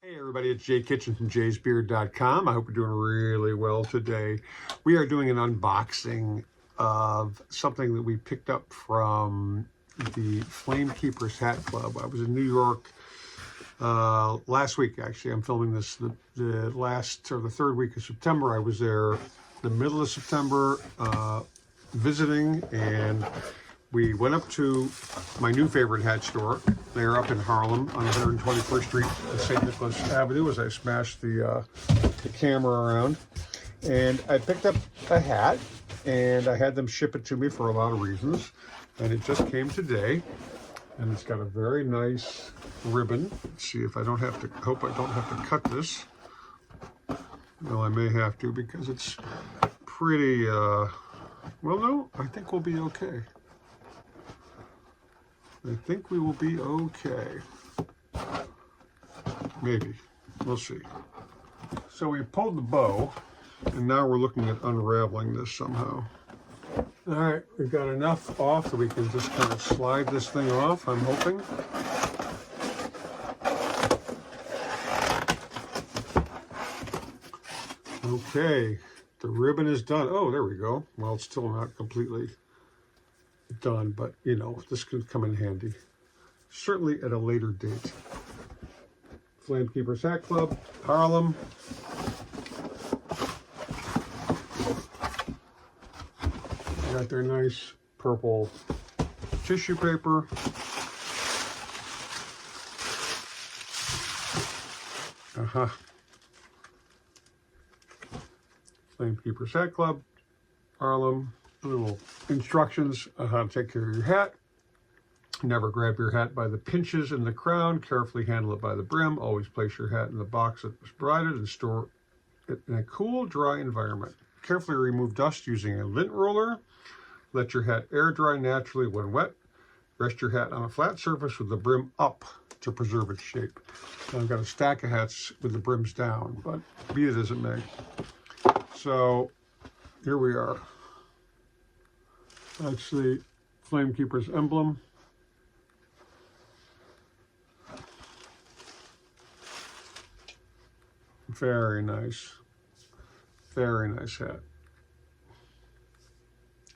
Hey everybody, it's Jay Kitchen from jaysbeard.com. I hope you're doing really well today. We are doing an unboxing of something that we picked up from the Flamekeepers Hat Club. I was in New York last week, actually. I'm filming this the third week of September. I was there the middle of September visiting, and we went up to my new favorite hat store. They're up in Harlem on 121st Street and St. Nicholas Avenue as I smashed the camera around. And I picked up a hat, and I had them ship it to me for a lot of reasons. And it just came today, and it's got a very nice ribbon. Let's see if I don't have to, hope I don't have to cut this. Well, I may have to because it's pretty, well, no, I think we'll be okay. I think we will be okay. Maybe. We'll see. So we pulled the bow, and now we're looking at unraveling this somehow. All right, we've got enough off that we can just kind of slide this thing off, I'm hoping. Okay, the ribbon is done. Oh, there we go. Well, it's still not completely done, but you know, this could come in handy, certainly at a later date. Flamekeepers Hat Club, Harlem. They got their nice purple tissue paper. Flamekeepers Hat Club, Harlem. Little instructions on how to take care of your hat. Never grab your hat by the pinches in the crown. Carefully handle it by the brim. Always place your hat in the box that was provided and store it in a cool, dry environment. Carefully remove dust using a lint roller. Let your hat air dry naturally when wet. Rest your hat on a flat surface with the brim up to preserve its shape. Now I've got a stack of hats with the brims down, but be it as it may. So here we are. That's the Flamekeeper's emblem. Very nice. Very nice hat.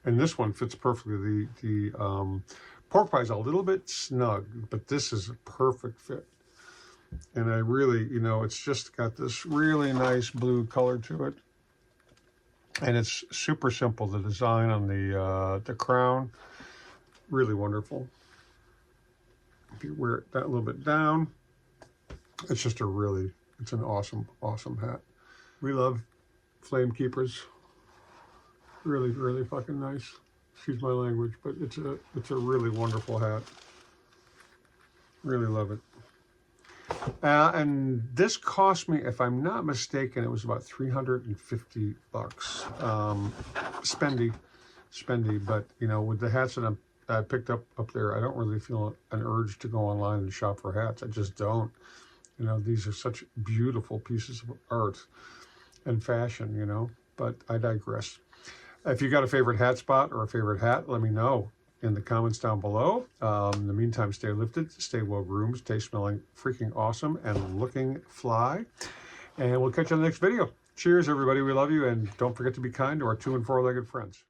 And this one fits perfectly. The pork pie is a little bit snug, but this is a perfect fit. And I really, you know, it's just got this really nice blue color to it. And it's super simple. The design on the crown, really wonderful. If you wear it that little bit down, it's just it's an awesome, awesome hat. We love Flamekeepers. Really, really fucking nice. Excuse my language, but it's a really wonderful hat. Really love it. And this cost me, if I'm not mistaken, it was about $350. Spendy, but you know, with the hats that I picked up there, I don't really feel an urge to go online and shop for hats. I just don't. You know, these are such beautiful pieces of art and fashion, you know, but I digress. If you got a favorite hat spot or a favorite hat, let me know in the comments down below. In the meantime, stay lifted, stay well groomed, stay smelling freaking awesome and looking fly. And we'll catch you on the next video. Cheers, everybody. We love you. And don't forget to be kind to our 2- and 4-legged friends.